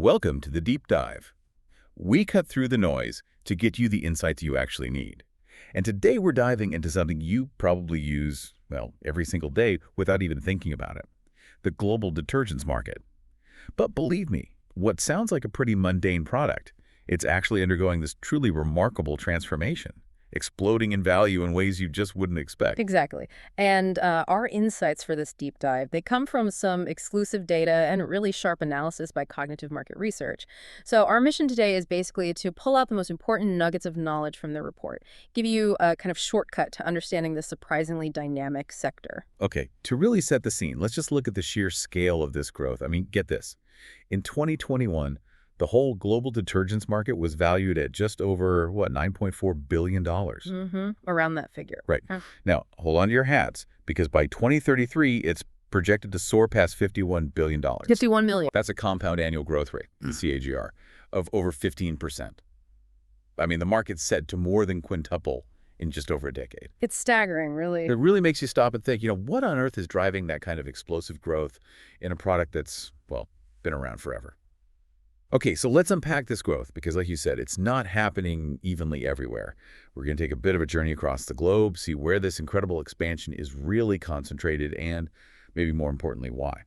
Welcome to the Deep Dive. We cut through the noise to get you the insights you actually need. And today we're diving into something you probably use, well, every single day without even thinking about it. The global detergents market. But believe me, what sounds like a pretty mundane product, it's actually undergoing this truly remarkable transformation, exploding in value in ways you just wouldn't expect. Exactly. And our insights for this deep dive, they come from some exclusive data and really sharp analysis by cognitive market research. So our mission today is basically to pull out the most important nuggets of knowledge from the report, give you a kind of shortcut to understanding this surprisingly dynamic sector. Okay, to really set the scene, let's just look at the sheer scale of this growth. I mean, get this. In 2021, the whole global detergents market was valued at just over, what, $9.4 billion. Around that figure. Right. Now, hold on to your hats, because by 2033, it's projected to soar past $51 billion. 51 million. That's a compound annual growth rate, the CAGR, of over 15%. I mean, the market's set to more than quintuple in just over a decade. It's staggering, really. It really makes you stop and think, what on earth is driving that kind of explosive growth in a product that's, well, been around forever? Okay, so let's unpack this growth because, like you said, it's not happening evenly everywhere. We're going to take a bit of a journey across the globe, see where this incredible expansion is really concentrated, and maybe more importantly, why.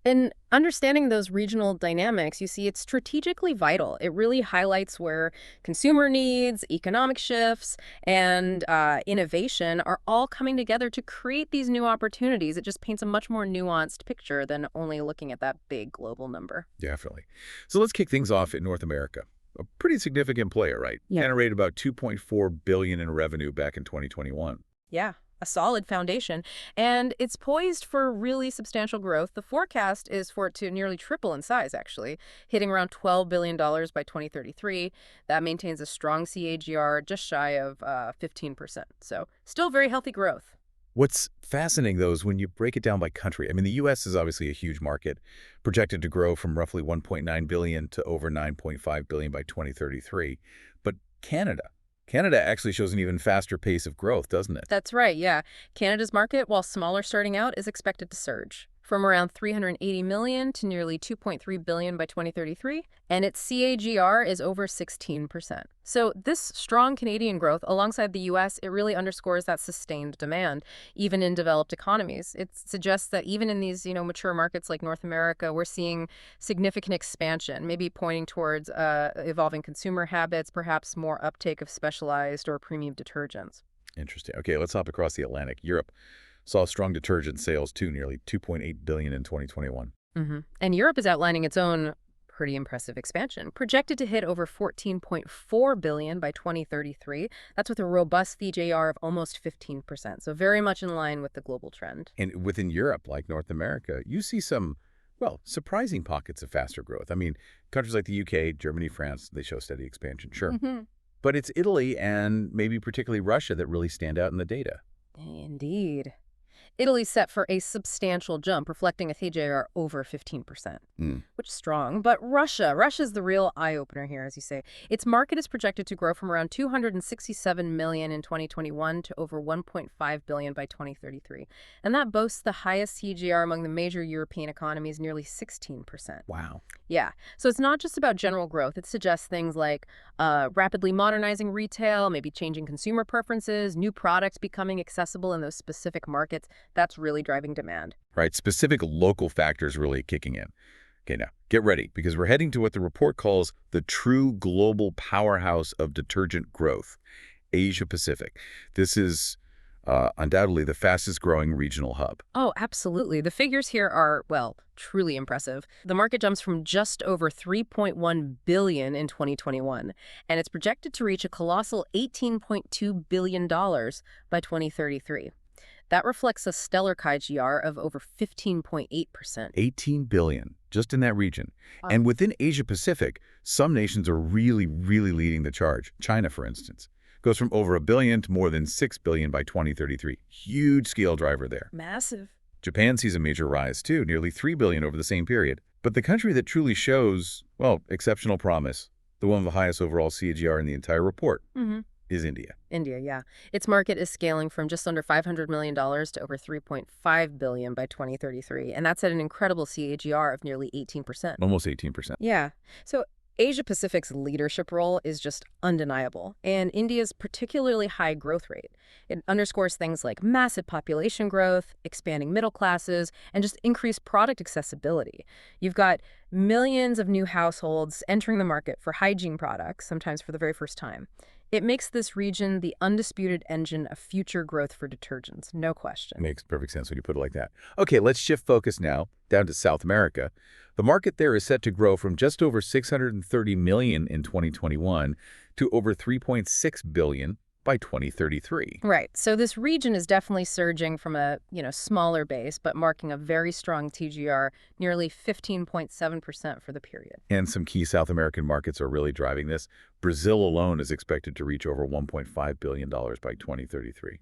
In understanding those regional dynamics, you see it's strategically vital. It really highlights where consumer needs, economic shifts, and innovation are all coming together to create these new opportunities. It just paints a much more nuanced picture than only looking at that big global number. Definitely. So let's kick things off in North America. A pretty significant player, right? Yeah. Generated about $2.4 billion in revenue back in 2021. Yeah. A solid foundation, and it's poised for really substantial growth. The forecast is for it to nearly triple in size, actually, hitting around $12 billion by 2033. That maintains a strong CAGR just shy of 15%. So still very healthy growth. What's fascinating, though, is when you break it down by country. I mean, the U.S. is obviously a huge market, projected to grow from roughly $1.9 billion to over $9.5 billion by 2033. But Canada actually shows an even faster pace of growth, doesn't it? That's right, yeah. Canada's market, while smaller starting out, is expected to surge from around $380 million to nearly $2.3 billion by 2033, and its CAGR is over 16%. So this strong Canadian growth, alongside the U.S., it really underscores that sustained demand, even in developed economies. It suggests that even in these, mature markets like North America, we're seeing significant expansion, maybe pointing towards evolving consumer habits, perhaps more uptake of specialized or premium detergents. Interesting. Okay, let's hop across the Atlantic. Europe saw strong detergent sales, too, nearly $2.8 billion in 2021. And Europe is outlining its own pretty impressive expansion, projected to hit over $14.4 billion by 2033. That's with a robust CAGR of almost 15%, so very much in line with the global trend. And within Europe, like North America, you see some, well, surprising pockets of faster growth. I mean, countries like the UK, Germany, France, they show steady expansion, sure. But it's Italy and maybe particularly Russia that really stand out in the data. Indeed. Italy's set for a substantial jump, reflecting a CAGR over 15%, which is strong. But Russia's the real eye-opener here, as you say. Its market is projected to grow from around $267 million in 2021 to over $1.5 billion by 2033. And that boasts the highest CAGR among the major European economies, nearly 16%. Wow. Yeah. So it's not just about general growth. It suggests things like rapidly modernizing retail, maybe changing consumer preferences, new products becoming accessible in those specific markets. That's really driving demand. Right. Specific local factors really kicking in. Okay, now get ready because we're heading to what the report calls the true global powerhouse of detergent growth, Asia Pacific. This is undoubtedly the fastest growing regional hub. Oh, absolutely. The figures here are, well, truly impressive. The market jumps from just over $3.1 billion in 2021, and it's projected to reach a colossal $18.2 billion by 2033. That reflects a stellar CAGR of over 15.8%. 18 billion, just in that region. And within Asia Pacific, some nations are really, really leading the charge. China, for instance, goes from over $1 billion to more than $6 billion by 2033. Huge scale driver there. Massive. Japan sees a major rise, too, nearly $3 billion over the same period. But the country that truly shows, well, exceptional promise, the one with the highest overall CAGR in the entire report, is India. India, yeah. Its market is scaling from just under $500 million to over $3.5 billion by 2033, and that's at an incredible CAGR of nearly 18%. Almost 18%. Yeah. So Asia Pacific's leadership role is just undeniable, and India's particularly high growth rate. It underscores things like massive population growth, expanding middle classes, and just increased product accessibility. You've got millions of new households entering the market for hygiene products, sometimes for the very first time. It makes this region the undisputed engine of future growth for detergents, no question. Makes perfect sense when you put it like that. Okay, let's shift focus now down to South America. The market there is set to grow from just over 630 million in 2021 to over 3.6 billion by 2033. Right. So this region is definitely surging from a, smaller base, but marking a very strong TGR, nearly 15.7% for the period. And some key South American markets are really driving this. Brazil alone is expected to reach over $1.5 billion by 2033.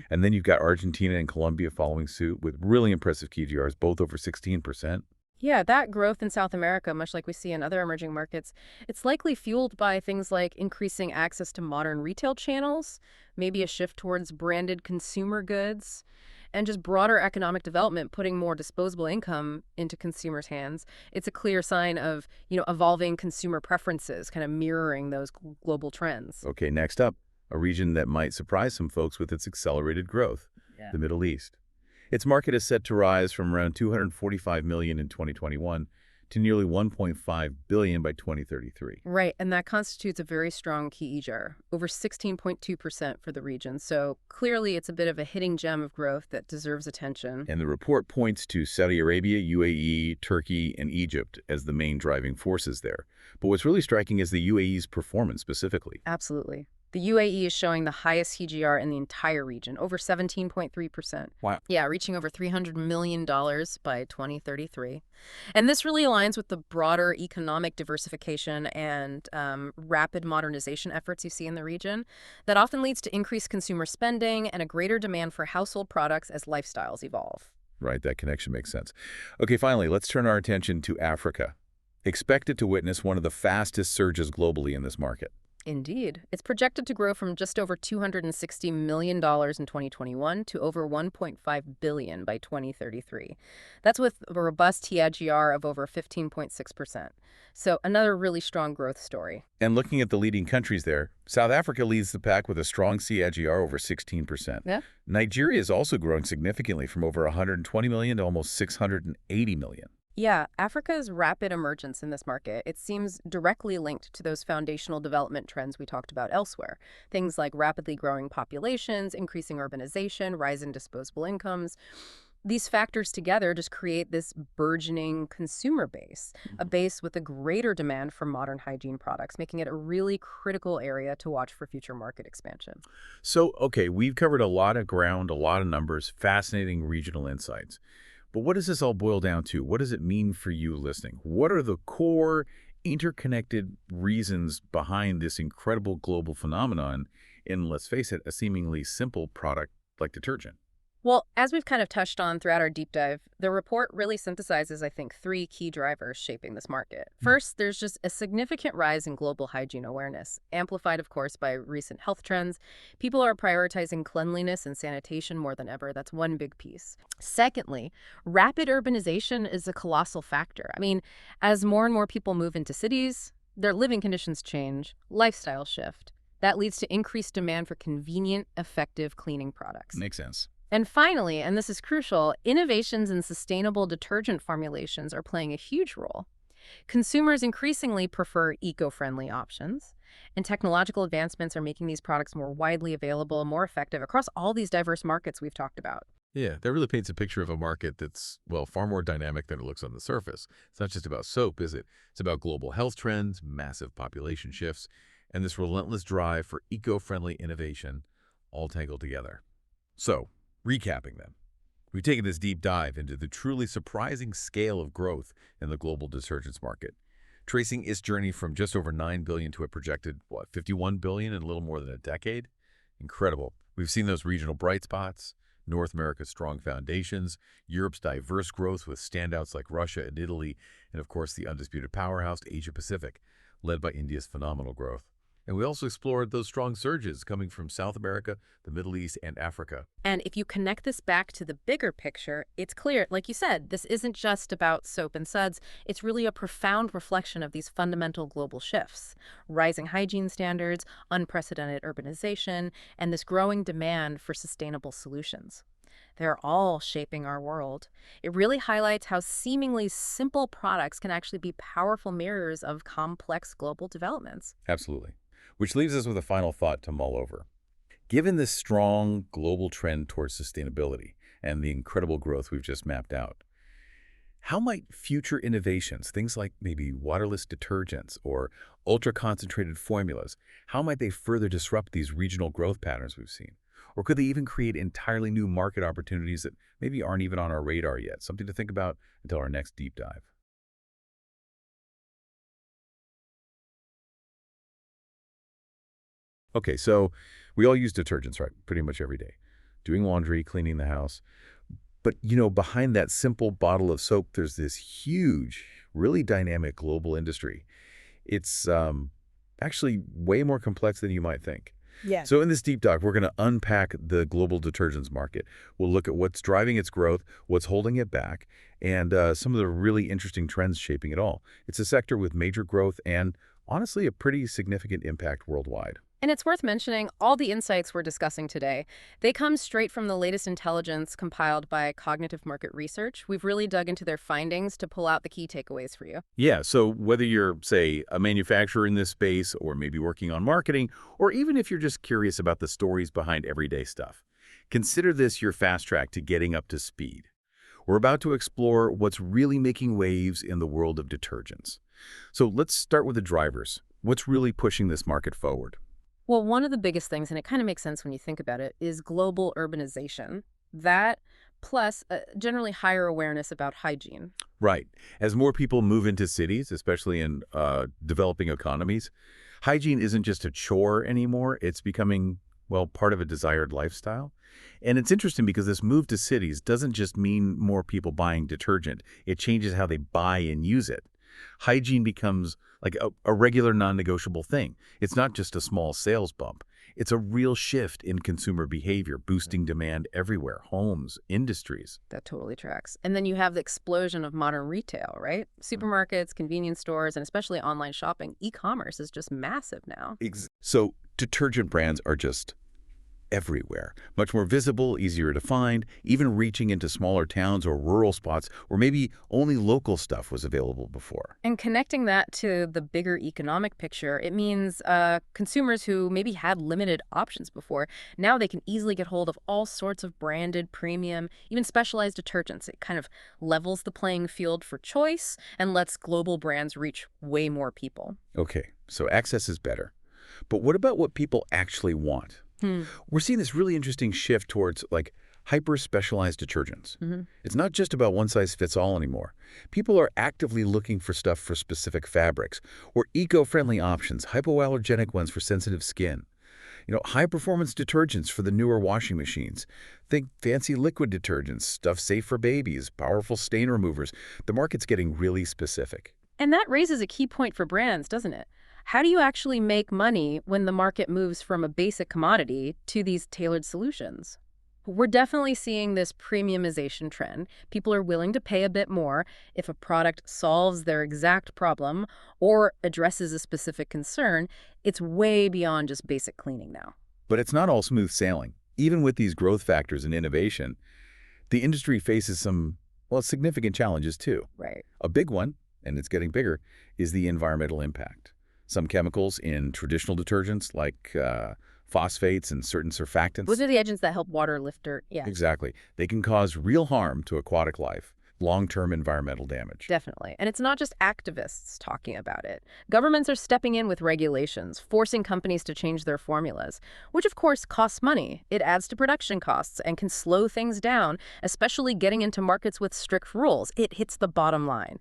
And then you've got Argentina and Colombia following suit with really impressive TGRs, both over 16%. Yeah, that growth in South America, much like we see in other emerging markets, it's likely fueled by things like increasing access to modern retail channels, maybe a shift towards branded consumer goods, and just broader economic development, putting more disposable income into consumers' hands. It's a clear sign of, evolving consumer preferences, kind of mirroring those global trends. Okay, next up, a region that might surprise some folks with its accelerated growth, the Middle East. Its market is set to rise from around 245 million in 2021 to nearly 1.5 billion by 2033. Right, and that constitutes a very strong CAGR, over 16.2% for the region. So clearly it's a bit of a hitting gem of growth that deserves attention. And the report points to Saudi Arabia, UAE, Turkey, and Egypt as the main driving forces there. But what's really striking is the UAE's performance specifically. Absolutely. The UAE is showing the highest CGR in the entire region, over 17.3%. Wow. Yeah, reaching over $300 million by 2033. And this really aligns with the broader economic diversification and rapid modernization efforts you see in the region. That often leads to increased consumer spending and a greater demand for household products as lifestyles evolve. Right, that connection makes sense. Okay, finally, let's turn our attention to Africa. Expected to witness one of the fastest surges globally in this market. Indeed. It's projected to grow from just over $260 million in 2021 to over $1.5 billion by 2033. That's with a robust TIGR of over 15.6%. So another really strong growth story. And looking at the leading countries there, South Africa leads the pack with a strong CAGR over 16%. Yeah. Nigeria is also growing significantly from over 120 million to almost 680 million. Yeah, Africa's rapid emergence in this market, it seems directly linked to those foundational development trends we talked about elsewhere. Things like rapidly growing populations, increasing urbanization, rise in disposable incomes. These factors together just create this burgeoning consumer base, a base with a greater demand for modern hygiene products, making it a really critical area to watch for future market expansion. So, okay, we've covered a lot of ground, a lot of numbers, fascinating regional insights. But what does this all boil down to? What does it mean for you listening? What are the core interconnected reasons behind this incredible global phenomenon in, let's face it, a seemingly simple product like detergent? Well, as we've kind of touched on throughout our deep dive, the report really synthesizes, I think, three key drivers shaping this market. First, there's just a significant rise in global hygiene awareness, amplified, of course, by recent health trends. People are prioritizing cleanliness and sanitation more than ever. That's one big piece. Secondly, rapid urbanization is a colossal factor. I mean, as more and more people move into cities, their living conditions change, lifestyle shift. That leads to increased demand for convenient, effective cleaning products. Makes sense. And finally, and this is crucial, innovations in sustainable detergent formulations are playing a huge role. Consumers increasingly prefer eco-friendly options, and technological advancements are making these products more widely available and more effective across all these diverse markets we've talked about. Yeah, that really paints a picture of a market that's, well, far more dynamic than it looks on the surface. It's not just about soap, is it? It's about global health trends, massive population shifts, and this relentless drive for eco-friendly innovation all tangled together. So, recapping them, we've taken this deep dive into the truly surprising scale of growth in the global detergents market, tracing its journey from just over $9 billion to a projected, $51 billion in a little more than a decade. Incredible. We've seen those regional bright spots, North America's strong foundations, Europe's diverse growth with standouts like Russia and Italy, and of course the undisputed powerhouse, Asia Pacific, led by India's phenomenal growth. And we also explored those strong surges coming from South America, the Middle East, and Africa. And if you connect this back to the bigger picture, it's clear, like you said, this isn't just about soap and suds. It's really a profound reflection of these fundamental global shifts: rising hygiene standards, unprecedented urbanization, and this growing demand for sustainable solutions. They're all shaping our world. It really highlights how seemingly simple products can actually be powerful mirrors of complex global developments. Absolutely. Which leaves us with a final thought to mull over. Given this strong global trend towards sustainability and the incredible growth we've just mapped out, how might future innovations, things like maybe waterless detergents or ultra-concentrated formulas, how might they further disrupt these regional growth patterns we've seen? Or could they even create entirely new market opportunities that maybe aren't even on our radar yet? Something to think about until our next deep dive. Okay, so we all use detergents, right? Pretty much every day. Doing laundry, cleaning the house. But, behind that simple bottle of soap, there's this huge, really dynamic global industry. It's actually way more complex than you might think. Yeah. So in this deep dive, we're going to unpack the global detergents market. We'll look at what's driving its growth, what's holding it back, and some of the really interesting trends shaping it all. It's a sector with major growth and, honestly, a pretty significant impact worldwide. And it's worth mentioning all the insights we're discussing today. They come straight from the latest intelligence compiled by Cognitive Market Research. We've really dug into their findings to pull out the key takeaways for you. Yeah, so whether you're, say, a manufacturer in this space or maybe working on marketing, or even if you're just curious about the stories behind everyday stuff, consider this your fast track to getting up to speed. We're about to explore what's really making waves in the world of detergents. So let's start with the drivers. What's really pushing this market forward? Well, one of the biggest things, and it kind of makes sense when you think about it, is global urbanization. That plus generally higher awareness about hygiene. Right. As more people move into cities, especially in developing economies, hygiene isn't just a chore anymore. It's becoming, well, part of a desired lifestyle. And it's interesting because this move to cities doesn't just mean more people buying detergent. It changes how they buy and use it. Hygiene becomes like a regular non-negotiable thing. It's not just a small sales bump. It's a real shift in consumer behavior, boosting demand everywhere, homes, industries. That totally tracks. And then you have the explosion of modern retail, right? Supermarkets, convenience stores, and especially online shopping. E-commerce is just massive now. So detergent brands are just everywhere. Much more visible, easier to find, even reaching into smaller towns or rural spots where maybe only local stuff was available before. And connecting that to the bigger economic picture, it means consumers who maybe had limited options before, now they can easily get hold of all sorts of branded, premium, even specialized detergents. It kind of levels the playing field for choice and lets global brands reach way more people. Okay, so access is better. But what about what people actually want? We're seeing this really interesting shift towards hyper-specialized detergents. It's not just about one-size-fits-all anymore. People are actively looking for stuff for specific fabrics or eco-friendly options, hypoallergenic ones for sensitive skin. High-performance detergents for the newer washing machines. Think fancy liquid detergents, stuff safe for babies, powerful stain removers. The market's getting really specific. And that raises a key point for brands, doesn't it? How do you actually make money when the market moves from a basic commodity to these tailored solutions? We're definitely seeing this premiumization trend. People are willing to pay a bit more if a product solves their exact problem or addresses a specific concern. It's way beyond just basic cleaning now. But it's not all smooth sailing. Even with these growth factors and innovation, the industry faces some, significant challenges too. Right. A big one, and it's getting bigger, is the environmental impact. Some chemicals in traditional detergents like phosphates and certain surfactants. Those are the agents that help water lift dirt. Yeah. Exactly. They can cause real harm to aquatic life, long-term environmental damage. Definitely. And it's not just activists talking about it. Governments are stepping in with regulations, forcing companies to change their formulas, which of course costs money. It adds to production costs and can slow things down, especially getting into markets with strict rules. It hits the bottom line.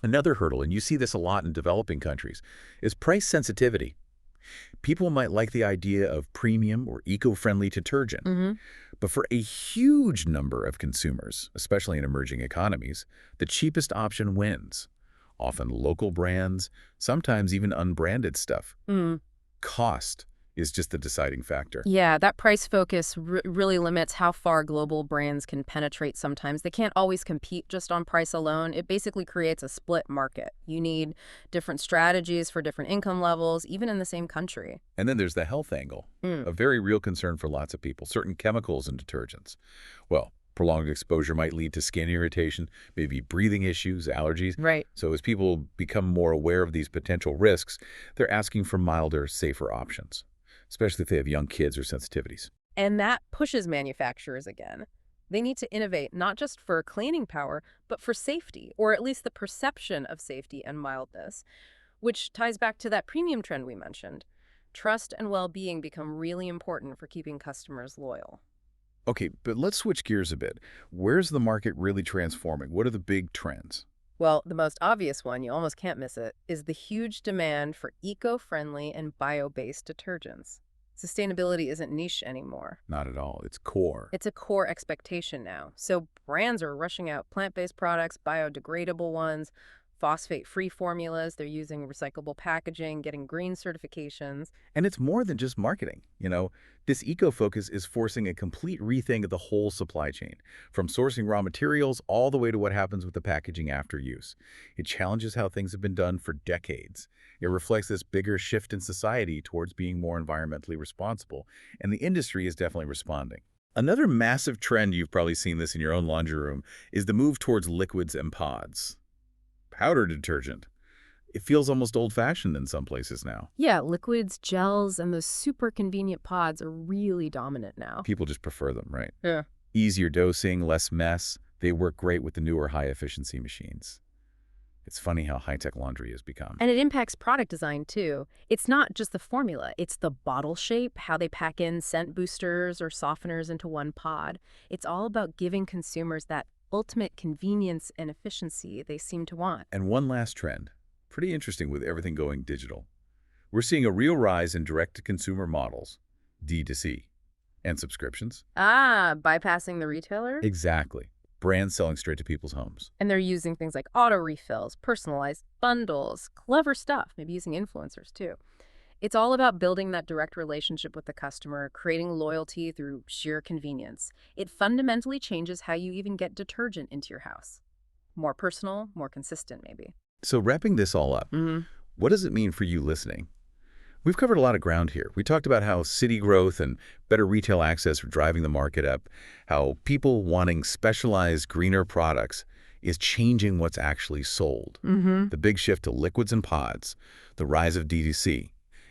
Another hurdle, and you see this a lot in developing countries, is price sensitivity. People might like the idea of premium or eco-friendly detergent, but for a huge number of consumers, especially in emerging economies, the cheapest option wins. Often local brands, sometimes even unbranded stuff. Cost is just the deciding factor. Yeah, that price focus really limits how far global brands can penetrate sometimes. They can't always compete just on price alone. It basically creates a split market. You need different strategies for different income levels, even in the same country. And then there's the health angle, a very real concern for lots of people, certain chemicals in detergents. Well, prolonged exposure might lead to skin irritation, maybe breathing issues, allergies. Right. So as people become more aware of these potential risks, they're asking for milder, safer options, especially if they have young kids or sensitivities. And that pushes manufacturers again. They need to innovate not just for cleaning power, but for safety, or at least the perception of safety and mildness, which ties back to that premium trend we mentioned. Trust and well-being become really important for keeping customers loyal. Okay, but let's switch gears a bit. Where's the market really transforming? What are the big trends? Well, the most obvious one, you almost can't miss it, is the huge demand for eco-friendly and bio-based detergents. Sustainability isn't niche anymore. Not at all. It's core. It's a core expectation now. So brands are rushing out plant-based products, biodegradable ones, phosphate-free formulas. They're using recyclable packaging, getting green certifications. And it's more than just marketing. This eco-focus is forcing a complete rethink of the whole supply chain, from sourcing raw materials all the way to what happens with the packaging after use. It challenges how things have been done for decades. It reflects this bigger shift in society towards being more environmentally responsible, and the industry is definitely responding. Another massive trend, you've probably seen this in your own laundry room, is the move towards liquids and pods. Powder detergent. It feels almost old-fashioned in some places now. Yeah, liquids, gels, and those super convenient pods are really dominant now. People just prefer them, right? Yeah. Easier dosing, less mess. They work great with the newer high-efficiency machines. It's funny how high-tech laundry has become. And it impacts product design, too. It's not just the formula. It's the bottle shape, how they pack in scent boosters or softeners into one pod. It's all about giving consumers that ultimate convenience and efficiency they seem to want. And one last trend, pretty interesting with everything going digital. We're seeing a real rise in direct-to-consumer models, D2C, and subscriptions. Bypassing the retailer? Exactly. Brands selling straight to people's homes. And they're using things like auto refills, personalized bundles, clever stuff, maybe using influencers too. It's all about building that direct relationship with the customer, creating loyalty through sheer convenience. It fundamentally changes how you even get detergent into your house. More personal, more consistent, maybe. So wrapping this all up, what does it mean for you listening? We've covered a lot of ground here. We talked about how city growth and better retail access are driving the market up, how people wanting specialized, greener products is changing what's actually sold, the big shift to liquids and pods, the rise of D2C.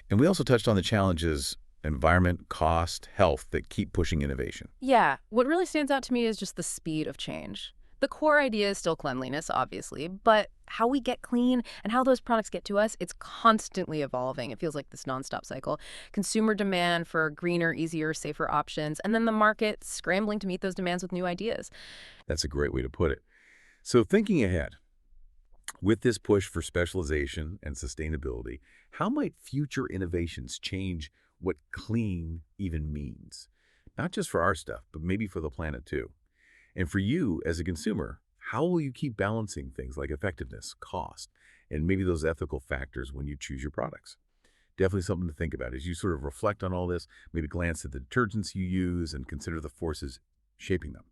And we also touched on the challenges, environment, cost, health, that keep pushing innovation. Yeah, what really stands out to me is just the speed of change. The core idea is still cleanliness, obviously, but how we get clean and how those products get to us, it's constantly evolving. It feels like this nonstop cycle. Consumer demand for greener, easier, safer options, and then the market scrambling to meet those demands with new ideas. That's a great way to put it. So thinking ahead, with this push for specialization and sustainability, how might future innovations change what clean even means? Not just for our stuff, but maybe for the planet too. And for you as a consumer, how will you keep balancing things like effectiveness, cost, and maybe those ethical factors when you choose your products? Definitely something to think about as you sort of reflect on all this, maybe glance at the detergents you use and consider the forces shaping them.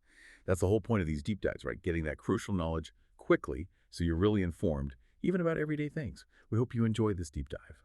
That's the whole point of these deep dives, right? Getting that crucial knowledge quickly so you're really informed, even about everyday things. We hope you enjoyed this deep dive.